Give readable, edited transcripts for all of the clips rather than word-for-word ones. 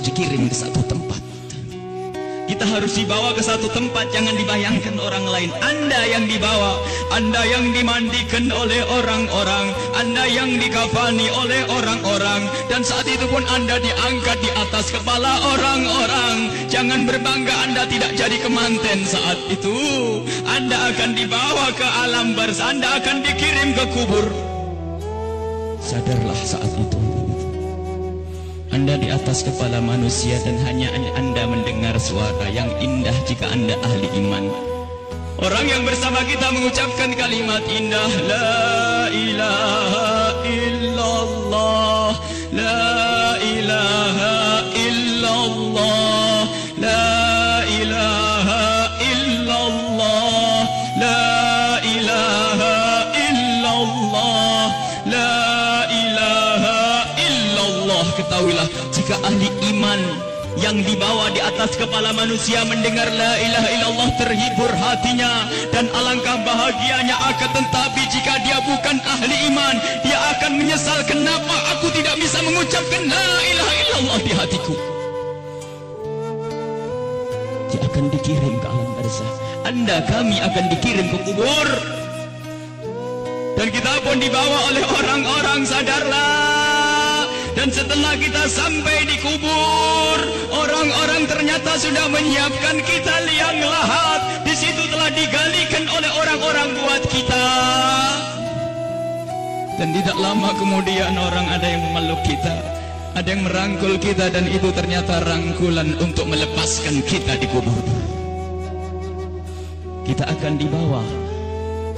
dikirim ke satu tempat. Kita harus dibawa ke satu tempat, jangan dibayangkan orang lain. Anda yang dibawa, Anda yang dimandikan oleh orang-orang, Anda yang dikafani oleh orang-orang, dan saat itu pun Anda diangkat di atas kepala orang-orang. Jangan berbangga Anda tidak jadi kemanten saat itu. Anda akan dibawa ke alam barzah, Anda akan dikirim ke kubur. Sadarlah saat itu Anda di atas kepala manusia dan hanya Anda mendengar suara yang indah jika Anda ahli iman. Orang yang bersama kita mengucapkan kalimat indah, La ilaha illallah, La ilaha illallah, La ilaha illallah, La ilaha illallah, La ilaha illallah. Ketahuilah, jika ahli iman yang dibawa di atas kepala manusia mendengar la ilaha illallah, terhibur hatinya dan alangkah bahagianya. Akan tetapi jika dia bukan ahli iman, dia akan menyesal, kenapa aku tidak bisa mengucapkan la ilaha illallah di hatiku. Dia akan dikirim ke alam barzah. Anda, kami akan dikirim ke kubur, dan kita pun dibawa oleh orang-orang. Sadarlah. Dan setelah kita sampai di kubur, orang-orang ternyata sudah menyiapkan kita liang lahat. Di situ telah digalikan oleh orang-orang buat kita. Dan tidak lama kemudian orang ada yang memeluk kita, ada yang merangkul kita, dan itu ternyata rangkulan untuk melepaskan kita di kubur. Kita akan dibawa,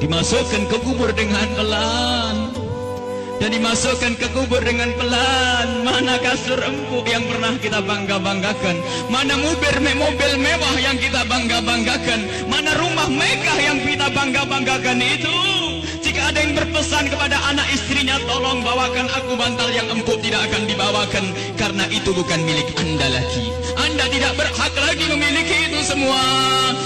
dimasukkan ke kubur dengan pelan. Dan dimasukkan ke kubur dengan pelan. Mana kasur empuk yang pernah kita bangga-banggakan? Mana mobil mewah yang kita bangga-banggakan? Mana rumah megah yang kita bangga-banggakan itu? Jika ada yang berpesan kepada anak istrinya, tolong bawakan aku bantal yang empuk, tidak akan dibawakan, karena itu bukan milik Anda lagi. Anda tidak berhak lagi memiliki itu semua.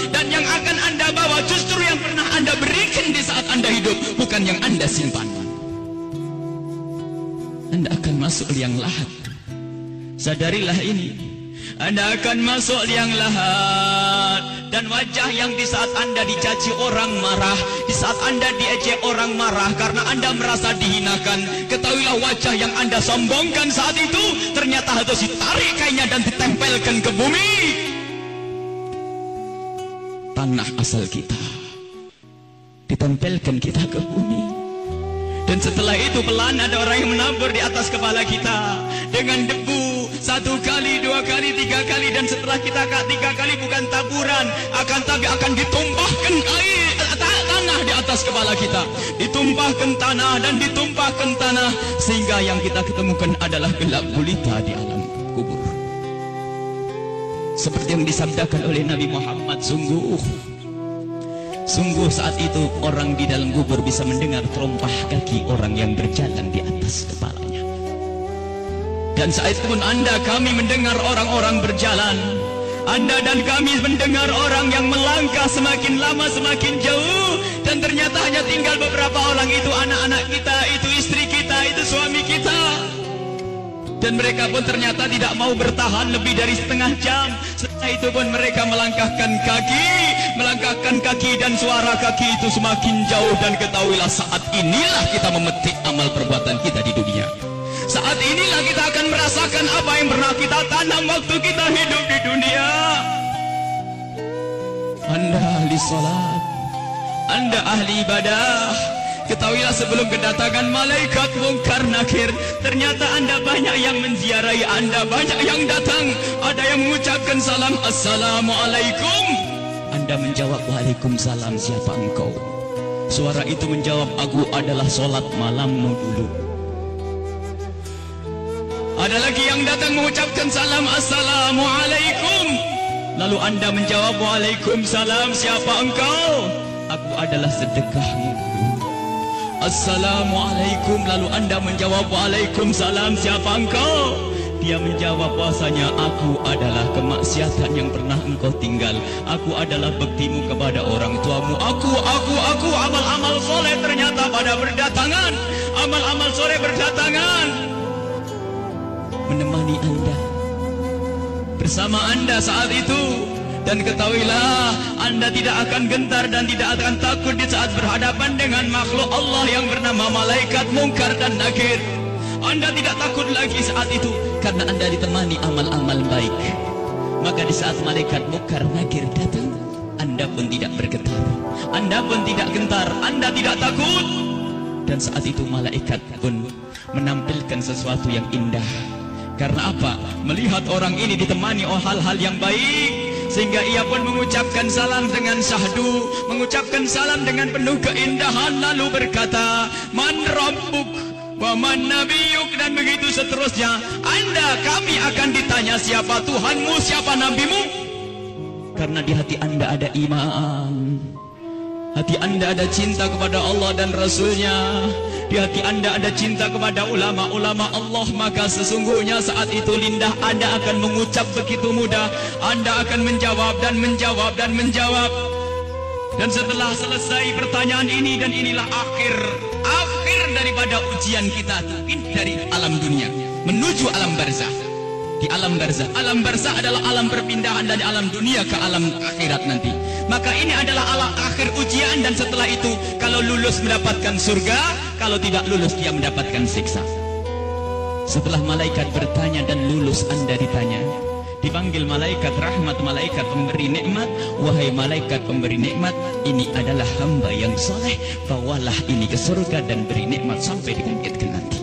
Dan yang akan Anda bawa justru yang pernah Anda berikan di saat Anda hidup, bukan yang Anda simpan. Anda akan masuk liang lahat. Sadarilah ini. Anda akan masuk liang lahat. Dan wajah yang di saat Anda dicaci orang marah, di saat Anda diejek orang marah karena Anda merasa dihinakan, ketahuilah wajah yang Anda sombongkan saat itu ternyata harus ditarik kainnya dan ditempelkan ke bumi. Tanah asal kita ditempelkan kita ke bumi. Dan setelah itu pelan ada orang yang menabur di atas kepala kita dengan debu, 1 kali, 2 kali, 3 kali, dan setelah kita 3 kali bukan taburan, tapi akan ditumpahkan air tanah di atas kepala kita, ditumpahkan tanah dan ditumpahkan tanah, sehingga yang kita ketemukan adalah gelap gulita di alam kubur. Seperti yang disabdakan oleh Nabi Muhammad, sungguh saat itu orang di dalam kubur bisa mendengar terompah kaki orang yang berjalan di atas kepalanya. Dan saat itu pun Anda, kami mendengar orang-orang berjalan. Anda dan kami mendengar orang yang melangkah semakin lama semakin jauh. Dan ternyata hanya tinggal beberapa orang, itu anak-anak kita, itu istri kita, itu suami kita. Dan mereka pun ternyata tidak mau bertahan lebih dari setengah jam. Setelah itu pun mereka melangkahkan kaki, dan suara kaki itu semakin jauh. Dan ketahuilah, saat inilah kita memetik amal perbuatan kita di dunia. Saat inilah kita akan merasakan apa yang pernah kita tanam waktu kita hidup di dunia. Anda ahli salat, Anda ahli ibadah, ketahuilah sebelum kedatangan malaikat mungkar nakir, ternyata Anda banyak yang menziarahi Anda, banyak yang datang. Ada yang mengucapkan salam, Assalamualaikum. Anda menjawab, Waalaikumsalam, siapa engkau? Suara itu menjawab, aku adalah solat malammu dulu. Ada lagi yang datang mengucapkan salam, Assalamualaikum. Lalu Anda menjawab, Waalaikumsalam, siapa engkau? Aku adalah sedekahmu dulu. Assalamualaikum. Lalu Anda menjawab, Waalaikumsalam, siapa engkau? Dia menjawab bahwasanya aku adalah kemaksiatan yang pernah engkau tinggal. Aku adalah baktimu kepada orang tuamu. Aku, amal-amal soleh ternyata pada berdatangan. Amal-amal soleh berdatangan menemani Anda. bersama Anda saat itu. Dan ketahuilah, Anda tidak akan gentar dan tidak akan takut di saat berhadapan dengan makhluk Allah yang bernama malaikat Munkar dan Nakir. Anda tidak takut lagi saat itu karena Anda ditemani amal-amal baik. Maka di saat malaikat Munkar Nakir datang, Anda pun tidak bergetar, Anda pun tidak gentar, Anda tidak takut. Dan saat itu malaikat pun menampilkan sesuatu yang indah. Karena apa? Melihat orang ini ditemani oleh hal-hal yang baik, sehingga ia pun mengucapkan salam dengan syahdu, mengucapkan salam dengan penuh keindahan, lalu berkata, Man Rabbuk wa man nabiyuk, dan begitu seterusnya. Anda, kami akan ditanya siapa Tuhanmu, siapa nabimu. Karena di hati Anda ada iman, hati Anda ada cinta kepada Allah dan Rasulnya, di hati Anda ada cinta kepada ulama-ulama Allah. Maka sesungguhnya saat itu lidah Anda akan mengucap begitu mudah. Anda akan menjawab dan menjawab dan menjawab. Dan setelah selesai pertanyaan ini, dan inilah akhir daripada ujian kita dari alam dunia menuju alam barzah. Di alam barzah adalah alam perpindahan dari alam dunia ke alam akhirat nanti. Maka ini adalah alam akhir ujian, dan setelah itu kalau lulus mendapatkan surga, kalau tidak lulus dia mendapatkan siksa. Setelah malaikat bertanya dan lulus, Anda ditanya, dipanggil malaikat rahmat, malaikat pemberi nikmat. Wahai malaikat pemberi nikmat, ini adalah hamba yang soleh, bawalah ini ke surga dan beri nikmat sampai dibangkitkan nanti.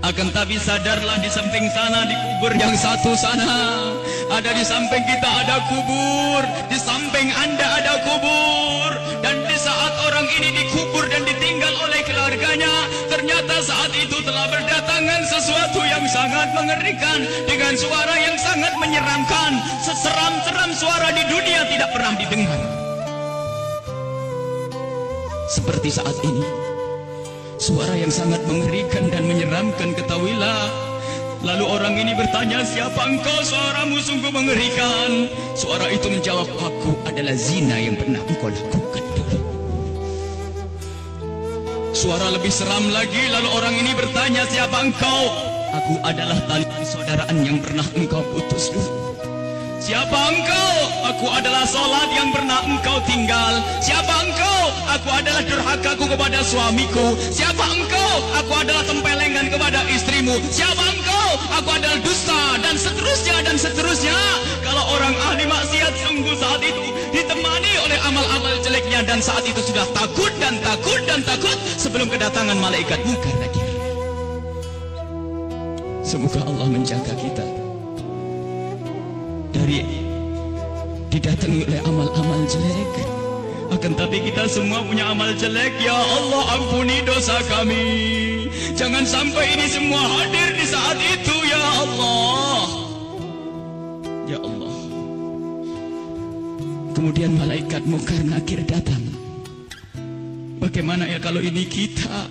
Akan tetapi sadarlah, di samping sana, di kubur yang satu sana, ada di samping kita ada kubur, di samping Anda ada kubur. Dan di saat orang ini dikubur dan ditinggal oleh keluarganya, ternyata saat itu telah berdatangan sesuatu yang sangat mengerikan, dengan suara yang sangat menyeramkan. Seseram-seram suara di dunia tidak pernah didengar. Seperti saat ini, suara yang sangat mengerikan dan menyeramkan, ketahuilah. Lalu orang ini bertanya, siapa engkau? Suaramu sungguh mengerikan. Suara itu menjawab, aku adalah zina yang pernah engkau lakukan dulu. Suara lebih seram lagi, lalu orang ini bertanya, siapa engkau? Aku adalah tali persaudaraan yang pernah engkau putus dulu. Siapa engkau? Aku adalah salat yang pernah engkau tinggal. Siapa engkau? Aku adalah durhakaku kepada suamiku. Siapa engkau? Aku adalah tempelengan kepada istrimu. Siapa engkau? Aku adalah dusta, dan seterusnya dan seterusnya. Kalau orang ahli maksiat sungguh saat itu ditemani oleh amal-amal jeleknya, dan saat itu sudah takut dan takut dan takut sebelum kedatangan malaikat Munkar Nakir. Semoga Allah menjaga kita dari didatangi oleh amal-amal jelek. Akan tapi kita semua punya amal jelek. Ya Allah, ampuni dosa kami. Jangan sampai ini semua hadir di saat itu, ya Allah. Ya Allah. Kemudian malaikat Munkar Nakir datang. Bagaimana ya kalau ini kita?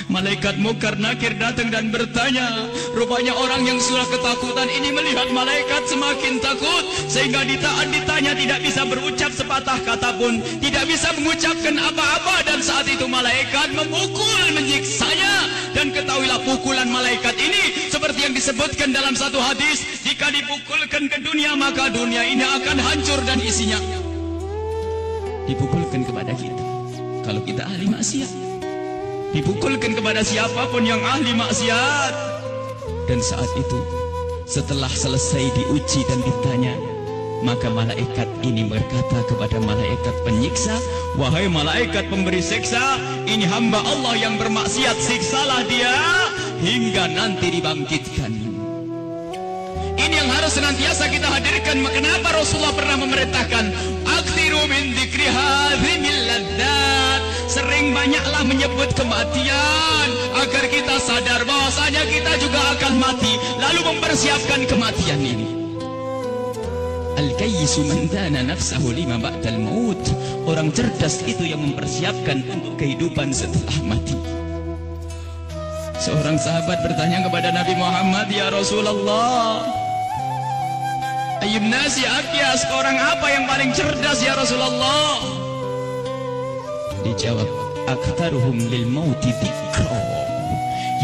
Malaikat Munkar Nakir datang dan bertanya. Rupanya orang yang sudah ketakutan ini melihat malaikat semakin takut, sehingga ditanya tidak bisa berucap sepatah kata pun, tidak bisa mengucapkan apa-apa. Dan saat itu malaikat memukul, menyiksanya. Dan ketahuilah, pukulan malaikat ini seperti yang disebutkan dalam satu hadis, jika dipukulkan ke dunia, maka dunia ini akan hancur dan isinya. Dipukulkan kepada kita kalau kita ahli maksiat, dipukulkan kepada siapapun yang ahli maksiat. Dan saat itu, setelah selesai diuji dan ditanya, maka malaikat ini berkata kepada malaikat penyiksa, wahai malaikat pemberi siksa, ini hamba Allah yang bermaksiat, siksalah dia hingga nanti dibangkitkan. Ini yang harus senantiasa kita hadirkan. Kenapa Rasulullah pernah memerintahkan, aktsiru min dzikri hadzimil ladzat, sering banyaklah menyebut kematian, agar kita sadar bahwasanya kita juga akan mati, lalu mempersiapkan kematian ini. Al-kayyisu man dana nafsahu lima ba'dal maut. Orang cerdas itu yang mempersiapkan untuk kehidupan setelah mati. Seorang sahabat bertanya kepada Nabi Muhammad, ya Rasulullah, ayyun nasi akyas, orang apa yang paling cerdas ya Rasulullah? Dijawab, aktaruhum lil mauti dzikra,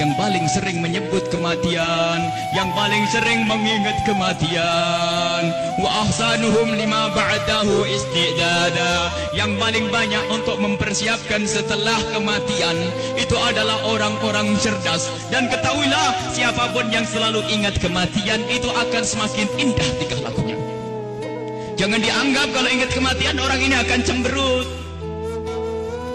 yang paling sering menyebut kematian, yang paling sering mengingat kematian. Wa ahsanuhum lima ba'dahu istidada, yang paling banyak untuk mempersiapkan setelah kematian itu adalah orang-orang cerdas. Dan ketahuilah, siapapun yang selalu ingat kematian itu akan semakin indah tingkah lakunya. Jangan dianggap kalau ingat kematian orang ini akan cemberut.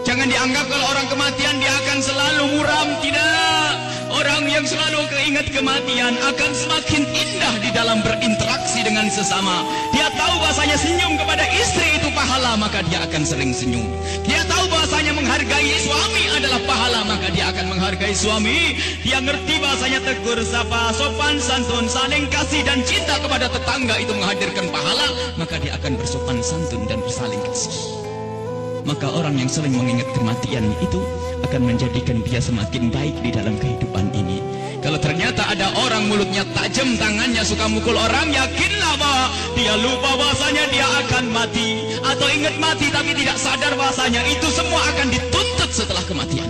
Jangan dianggap kalau orang kematian dia akan selalu muram. Tidak. Orang yang selalu keingat kematian akan semakin indah di dalam berinteraksi dengan sesama. Dia tahu bahasanya senyum kepada istri itu pahala, maka dia akan sering senyum. Dia tahu bahasanya menghargai suami adalah pahala, maka dia akan menghargai suami. Dia ngerti bahasanya tegur sapa, sopan santun, saling kasih dan cinta kepada tetangga itu menghadirkan pahala, maka dia akan bersopan santun dan bersaling kasih. Maka orang yang sering mengingat kematian itu akan menjadikan dia semakin baik di dalam kehidupan ini. Kalau ternyata ada orang mulutnya tajam, tangannya suka mukul orang, yakinlah bahwa dia lupa bahasanya dia akan mati, atau ingat mati tapi tidak sadar bahasanya itu semua akan dituntut setelah kematian.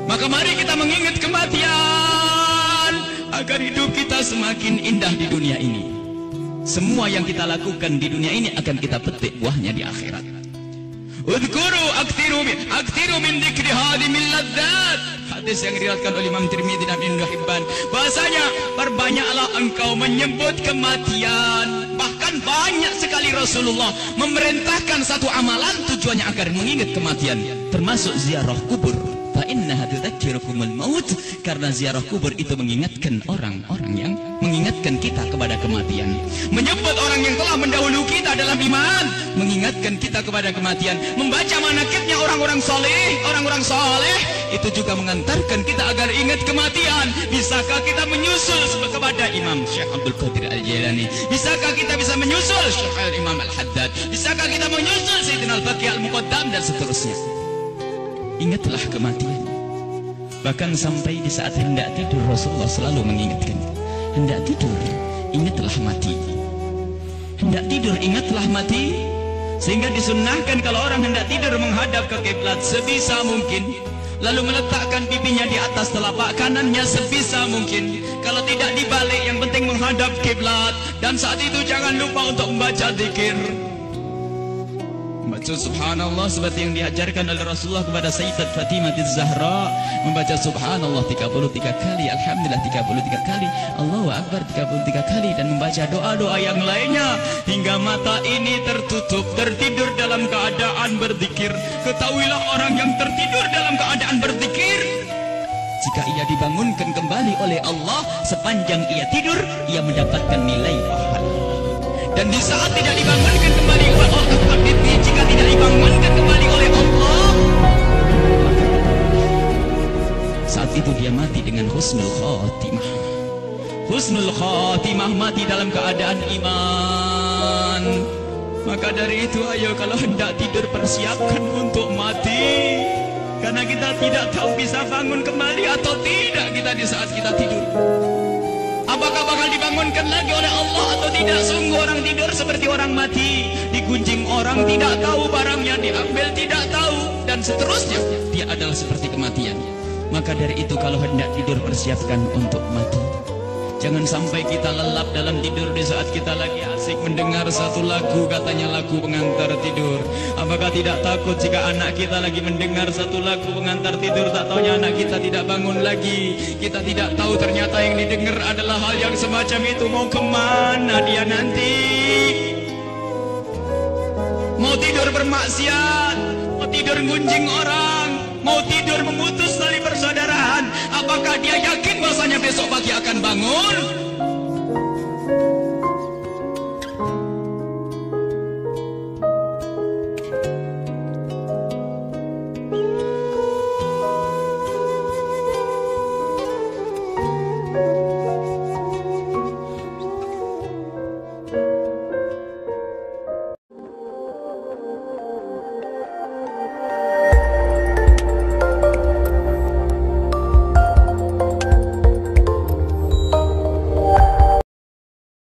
Maka mari kita mengingat kematian agar hidup kita semakin indah di dunia ini. Semua yang kita lakukan di dunia ini akan kita petik buahnya di akhirat. Udhkuru aktiru min dzikri hadimil ladzat. Hadis yang diriwayatkan oleh Imam Tirmidzi dan Ibnu Hibban. Bahasanya, perbanyaklah engkau menyebut kematian. Bahkan banyak sekali Rasulullah memerintahkan satu amalan tujuannya agar mengingat kematian, termasuk ziarah kubur. Fa innaha tudzakirukumul maut, karena ziarah kubur itu mengingatkan orang-orang yang mengingatkan kita kepada kematian. Menyebut orang yang telah mendahului kita dalam iman, mengingatkan kita kepada kematian. Membaca manaqibnya orang-orang saleh itu juga mengantarkan kita agar ingat kematian. Bisakah kita menyusul kepada Imam Syekh Abdul Qadir Al-Jailani? Bisakah kita bisa menyusul Syekh Al-Imam Al-Haddad? Bisakah kita menyusul Sayyidina Al-Baqi Al-Muqaddam dan seterusnya? Ingatlah kematian. Bahkan sampai di saat hendak tidur Rasulullah selalu mengingatkan, hendak tidur ingatlah mati, hendak tidur ingatlah mati. Sehingga disunnahkan kalau orang hendak tidur menghadap ke kiblat sebisa mungkin, lalu meletakkan pipinya di atas telapak kanannya sebisa mungkin. Kalau tidak dibalik, yang penting menghadap kiblat. Dan saat itu jangan lupa untuk membaca zikir. Membaca subhanallah seperti yang diajarkan oleh Rasulullah kepada Sayyidat Fatimah Az-Zahra, membaca subhanallah 33 kali, alhamdulillah 33 kali, Allahu Akbar 33 kali, dan membaca doa-doa yang lainnya hingga mata ini tertutup, tertidur dalam keadaan berzikir. Ketahuilah orang yang tertidur dalam keadaan berzikir, jika ia dibangunkan kembali oleh Allah sepanjang ia tidur, ia mendapatkan nilai pahala. Dan di saat tidak dibangunkan kembali oleh Allah, jika tidak dibangunkan kembali oleh Allah, saat itu dia mati dengan husnul khatimah. Husnul khatimah, mati dalam keadaan iman. Maka dari itu, ayo kalau hendak tidur persiapkan untuk mati, karena kita tidak tahu bisa bangun kembali atau tidak kita di saat kita tidur. Apakah bakal dibangunkan lagi oleh Allah atau tidak? Sungguh orang tidur seperti orang mati. Digunjing orang, tidak tahu barangnya diambil, tidak tahu, dan seterusnya. Dia adalah seperti kematian. Maka dari itu kalau hendak tidur persiapkan untuk mati. Jangan sampai kita lelap dalam tidur di saat kita lagi asik mendengar satu lagu, katanya lagu pengantar tidur. Apakah tidak takut jika anak kita lagi mendengar satu lagu pengantar tidur, tak taunya anak kita tidak bangun lagi? Kita tidak tahu ternyata yang didengar adalah hal yang semacam itu. Mau kemana dia nanti? Mau tidur bermaksiat, mau tidur gunjing orang, mau tidur memutus